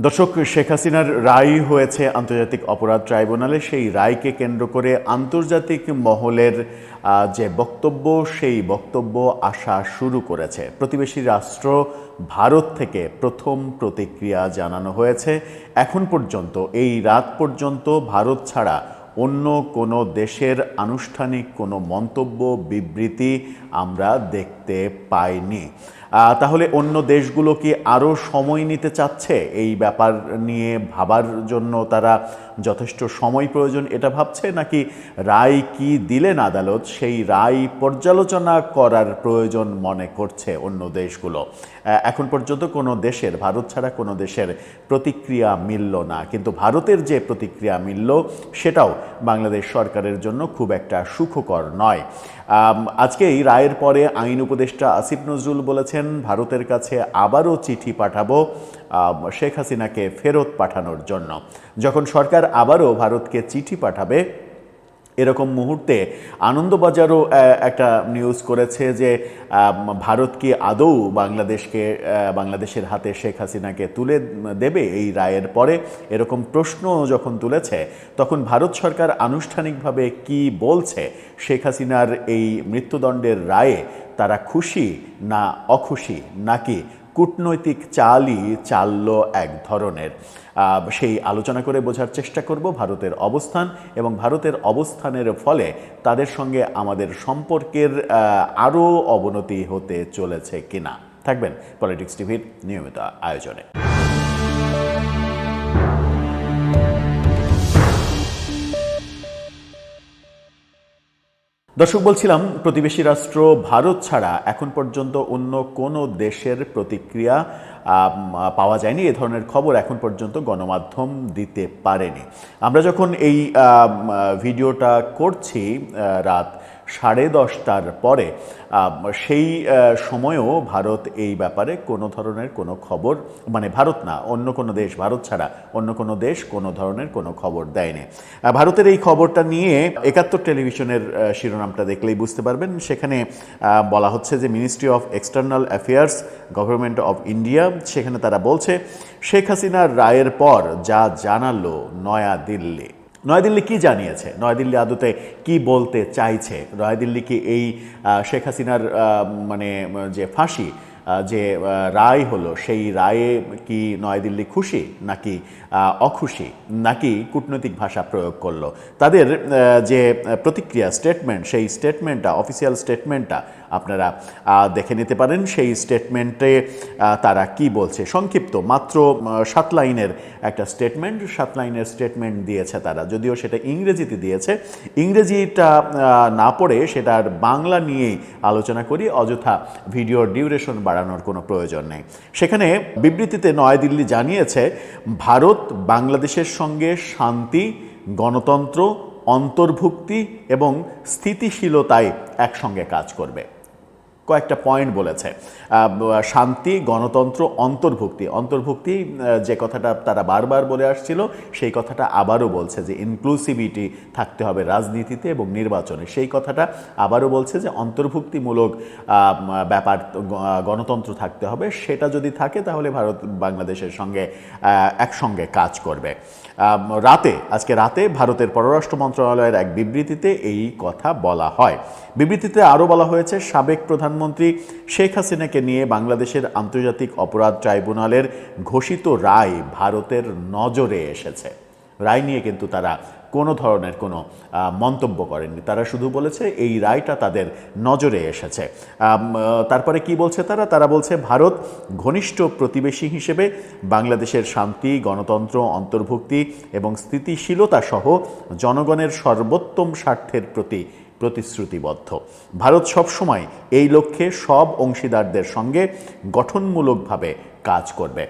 দর্শক, শেখ হাসিনার রায় হয়েছে আন্তর্জাতিক অপরাধ ট্রাইব্যুনালে। সেই রায়কে কেন্দ্র করে আন্তর্জাতিক মহলের যে বক্তব্য, সেই বক্তব্য আসা শুরু করেছে। প্রতিবেশী রাষ্ট্র ভারত থেকে প্রথম প্রতিক্রিয়া জানানো হয়েছে। এখন পর্যন্ত, এই রাত পর্যন্ত ভারত ছাড়া অন্য কোনো দেশের আনুষ্ঠানিক কোনো মন্তব্য, বিবৃতি আমরা দেখতে পাইনি। তাহলে অন্য দেশগুলো কি আরও সময় নিতে চাচ্ছে এই ব্যাপার নিয়ে ভাবার জন্য? তারা যথেষ্ট সময় প্রয়োজন এটা ভাবছে, নাকি রায় কি দিলেন আদালত সেই রায় পর্যালোচনা করার প্রয়োজন মনে করছে অন্য দেশগুলো? এখন পর্যন্ত কোনো দেশের, ভারত ছাড়া কোনো দেশের প্রতিক্রিয়া মিলল না, কিন্তু ভারতের যে প্রতিক্রিয়া মিলল সেটাও বাংলাদেশ সরকারের জন্য খুব একটা সুখকর নয়। আজকে এই রায়ের পরে আইন উপদেষ্টা আসিফ নজরুল বলেছেন, ভারতের কাছে আবারও চিঠি পাঠাবো শেখ হাসিনাকে ফেরত পাঠানোর জন্য। যখন সরকার আবারও ভারতকে চিঠি পাঠাবে, এরকম মুহূর্তে আনন্দবাজারও একটা নিউজ করেছে যে ভারত কি আদৌ বাংলাদেশের হাতে শেখ হাসিনাকে তুলে দেবে এই রায়ের পরে? এরকম প্রশ্ন যখন তুলেছে, তখন ভারত সরকার আনুষ্ঠানিকভাবে কি বলছে? শেখ হাসিনার এই মৃত্যুদণ্ডের রায়ে তারা খুশি না অখুশি, নাকি কূটনৈতিক চালই চালল এক ধরনের? সেই আলোচনা করে বোঝার চেষ্টা করব ভারতের অবস্থান, এবং ভারতের অবস্থানের ফলে তাদের সঙ্গে আমাদের সম্পর্কের আরও অবনতি হতে চলেছে কিনা। থাকবেন পলিটিক্স টিভির নিয়মিত আয়োজনে। দর্শক, বলছিলাম প্রতিবেশী রাষ্ট্র ভারত ছাড়া এখন পর্যন্ত অন্য কোনো দেশের প্রতিক্রিয়া পাওয়া যায়নি। এ ধরনের খবর এখন পর্যন্ত গণমাধ্যম দিতে পারেনি। আমরা যখন এই ভিডিওটা করছি রাত 10:30টার পরে, সেই সময়েও ভারত এই ব্যাপারে কোনো ধরনের কোনো খবর, মানে ভারত না, অন্য কোনো দেশ, ভারত ছাড়া অন্য কোনো দেশ কোনো ধরনের কোনো খবর দেয়নি। ভারতের এই খবরটা নিয়ে 71 টেলিভিশনের শিরোনামটা দেখলেই বুঝতে পারবেন। সেখানে বলা হচ্ছে যে ministry of external affairs, government of India, সেখানে তারা বলছে শেখ হাসিনার রায়ের পর যা জানালো নয়াদিল্লি। নয়াদিল্লি কি জানিয়েছে? নয়াদিল্লি আদতে কি বলতে চাইছে? নয়াদিল্লি কি এই শেখ হাসিনার মানে যে ফাঁসি, যে রায় হলো, সেই রায়ে কি নয়াদিল্লি খুশি নাকি অখুশি, নাকি কূটনৈতিক ভাষা প্রয়োগ করলো? তাদের যে প্রতিক্রিয়া, স্টেটমেন্ট, সেই স্টেটমেন্টটা, অফিসিয়াল স্টেটমেন্টটা আপনারা দেখে নিতে পারেন। সেই স্টেটমেন্টে তারা কি বলছে, সংক্ষিপ্ত মাত্র 7 লাইনের একটা স্টেটমেন্ট, 7 লাইনের স্টেটমেন্ট দিয়েছে তারা, যদিও সেটা ইংরেজিতে দিয়েছে। ইংরেজিটা না পড়ে সেটার বাংলা নিয়েই আলোচনা করি, অযথা ভিডিওর ডিউরেশন বাড়ানোর কোনো প্রয়োজন নেই। সেখানে বিবৃতিতে নয়াদিল্লি জানিয়েছে, ভারত বাংলাদেশের সঙ্গে শান্তি, গণতন্ত্র, অন্তর্ভুক্তি এবং স্থিতিশীলতায় একসঙ্গে কাজ করবে। কয়েকটা পয়েন্ট বলেছে, শান্তি, গণতন্ত্র, অন্তর্ভুক্তি। অন্তর্ভুক্তি যে কথাটা তারা বারবার বলে আসছিল, সেই কথাটা আবারও বলছে যে ইনক্লুসিভিটি থাকতে হবে রাজনীতিতে এবং নির্বাচনে। সেই কথাটা আবারও বলছে যে অন্তর্ভুক্তিমূলক ব্যাপার, গণতন্ত্র থাকতে হবে। সেটা যদি থাকে তাহলে ভারত বাংলাদেশের সঙ্গে একসঙ্গে কাজ করবে। আজকে রাতে ভারতের পররাষ্ট্র মন্ত্রণালয়ের এক বিবৃতিতে এই কথা বলা হয়। বিবৃতিতে আরও বলা হয়েছে, সাবেক প্রধানমন্ত্রী শেখ হাসিনাকে নিয়ে বাংলাদেশের আন্তর্জাতিক অপরাধ ট্রাইব্যুনালের ঘোষিত রায় ভারতের নজরে এসেছে। রায় নিয়ে কিন্তু তারা কোনো ধরনের কোনো মন্তব্য করেননি, তারা শুধু বলেছে এই রায়টা তাদের নজরে এসেছে। তারপরে কি বলছে তারা বলছে, ভারত ঘনিষ্ঠ প্রতিবেশী হিসেবে বাংলাদেশের শান্তি, গণতন্ত্র, অন্তর্ভুক্তি এবং স্থিতিশীলতা সহ জনগণের সর্বোত্তম স্বার্থের প্রতি প্রতিশ্রুতিবদ্ধ। ভারত সবসময় এই লক্ষ্যে সব অংশীদারদের সঙ্গে গঠনমূলকভাবে কাজ করবে।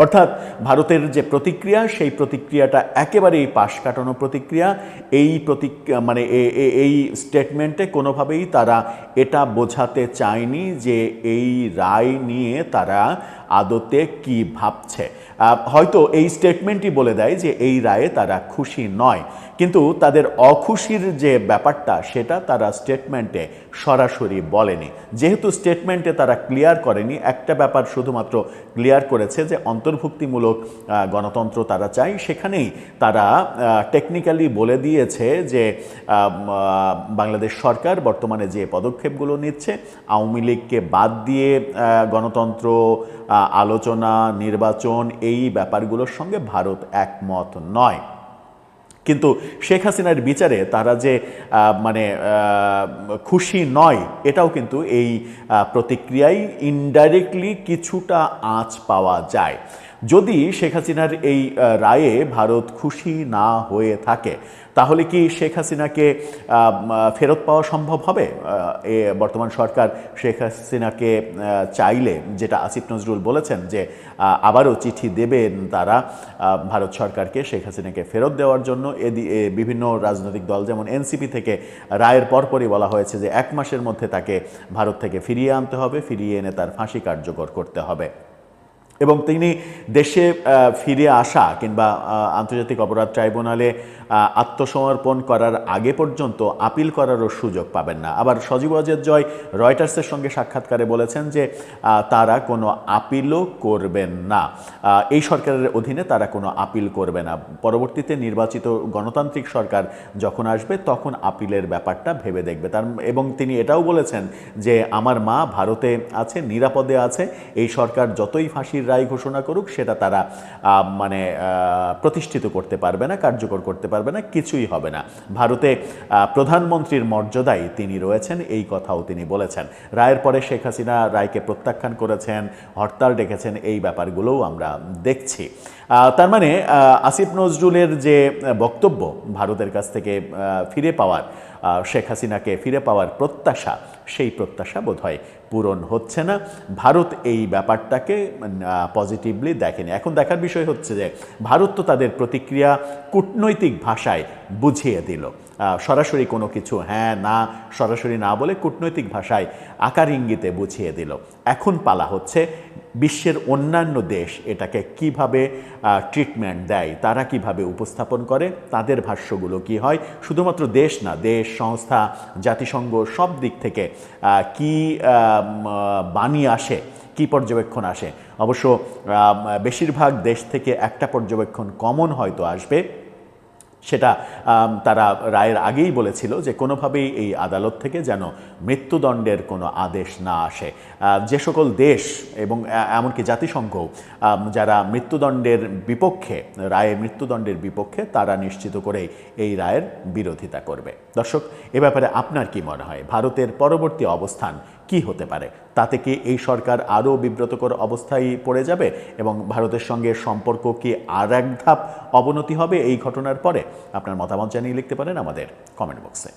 অর্থাৎ ভারতের যে প্রতিক্রিয়া, সেই প্রতিক্রিয়াটা একেবারেই পাশ কাটানো প্রতিক্রিয়া। এই স্টেটমেন্টে কোনোভাবেই তারা এটা বোঝাতে চায়নি যে এই রায় নিয়ে তারা আদতে কি ভাবছে। হয়তো এই স্টেটমেন্টই বলে দেয় যে এই রায়ে তারা খুশি নয়, কিন্তু তাদের অখুশির যে ব্যাপারটা সেটা তারা স্টেটমেন্টে সরাসরি বলেনি। যেহেতু স্টেটমেন্টে তারা ক্লিয়ার করেনি, একটা ব্যাপার শুধুমাত্র ক্লিয়ার করেছে যে অন্তর্ভুক্তিমূলক গণতন্ত্র তারা চায়, সেখানেই তারা টেকনিক্যালি বলে দিয়েছে যে বাংলাদেশ সরকার বর্তমানে যে পদক্ষেপগুলো নিচ্ছে, আওয়ামী লীগকে বাদ দিয়ে গণতন্ত্র, আলোচনা, নির্বাচন, এই ব্যাপারগুলোর সঙ্গে ভারত একমত নয়। কিন্তু শেখ হাসিনার বিচারে তারা যে খুশি নয়, এটাও কিন্তু এই প্রতিক্রিয়ায় ইনডাইরেক্টলি কিছুটা আঁচ পাওয়া যায়। যদি শেখ হাসিনার এই রায়ে ভারত খুশি না হয়ে থাকে, তাহলে কি শেখ হাসিনাকে ফেরত পাওয়া সম্ভব হবে? বর্তমান সরকার শেখ হাসিনাকে চাইলে, যেটা আসিফ নজরুল বলেছেন যে আবারও চিঠি দেবেন তারা ভারত সরকারকে শেখ হাসিনাকে ফেরত দেওয়ার জন্য। বিভিন্ন রাজনৈতিক দল, যেমন এনসিপি থেকে রায়ের পরপরই বলা হয়েছে যে 1 মাসের মধ্যে তাকে ভারত থেকে ফিরিয়ে আনতে হবে, ফিরিয়ে এনে তার ফাঁসি কার্যকর করতে হবে। এবং তিনি দেশে ফিরে আসা কিংবা আন্তর্জাতিক অপরাধ ট্রাইব্যুনালে আত্মসমর্পণ করার আগে পর্যন্ত আপিল করারও সুযোগ পাবেন না। আবার সজীব ওয়াজেদ জয় রয়টার্সের সঙ্গে সাক্ষাৎকারে বলেছেন যে তারা কোনো আপিলও করবেন না, এই সরকারের অধীনে তারা কোনো আপিল করবে না। পরবর্তীতে নির্বাচিত গণতান্ত্রিক সরকার যখন আসবে তখন আপিলের ব্যাপারটা ভেবে দেখবে। এবং তিনি এটাও বলেছেন যে আমার মা ভারতে আছে, নিরাপদে আছে, এই সরকার যতই ফাঁসির রায় ঘোষণা করুক সেটা তারা প্রতিষ্ঠিত করতে পারবে না, কার্যকর করতে পারবে না, কিছুই হবে না। ভারতে প্রধানমন্ত্রীর মর্যাদায় তিনি রয়েছেন, এই কথাও তিনি বলেছেন। রায়ের পরে শেখ হাসিনা রায়কে প্রত্যাখ্যান করেছেন, হরতাল ডেকেছেন, এই ব্যাপারগুলোও আমরা দেখছি। তার মানে আসিফ নজরুলের যে বক্তব্য, ভারতের কাছ থেকে ফিরে পাওয়ার, শেখ হাসিনাকে ফিরে পাওয়ার প্রত্যাশা, সেই প্রত্যাশা বোধহয় পূরণ হচ্ছে না। ভারত এই ব্যাপারটাকে পজিটিভলি দেখেনি। এখন দেখার বিষয় হচ্ছে যে ভারত তো তাদের প্রতিক্রিয়া কূটনৈতিক ভাষায় বুঝিয়ে দিল, সরাসরি কোনো কিছু হ্যাঁ না সরাসরি না বলে কূটনৈতিক ভাষায় আকার ইঙ্গিতে বুঝিয়ে দিল। এখন পালা হচ্ছে বিশ্বের অন্যান্য দেশ এটাকে কিভাবে ট্রিটমেন্ট দেয়, তারা কিভাবে উপস্থাপন করে, তাদের ভাষ্যগুলো কি হয়। শুধুমাত্র দেশ না, দেশ, সংস্থা, জাতিসংঘ, সব দিক থেকে কি বাণী আসে, কি পর্যবেক্ষণ আসে। অবশ্য বেশিরভাগ দেশ থেকে একটা পর্যবেক্ষণ কমন হয়তো আসবে, সেটা তারা রায়ের আগেই বলেছিল যে কোনোভাবেই এই আদালত থেকে যেন মৃত্যুদণ্ডের কোনো আদেশ না আসে। যে সকল দেশ এবং এমনকি জাতিসংঘ যারা মৃত্যুদণ্ডের বিপক্ষে, রায়ে মৃত্যুদণ্ডের বিপক্ষে, তারা নিশ্চিত করেই এই রায়ের বিরোধিতা করবে। দর্শক, এ ব্যাপারে আপনার কি মনে হয়? ভারতের পরবর্তী অবস্থান কি হতে পারে? তাতে কি এই সরকার আরও বিব্রতকর অবস্থায় পড়ে যাবে এবং ভারতের সঙ্গে সম্পর্ক কি আর এক ধাপ অবনতি হবে এই ঘটনার পরে? আপনার মতামত জানিয়ে লিখতে পারেন আমাদের কমেন্ট বক্সে।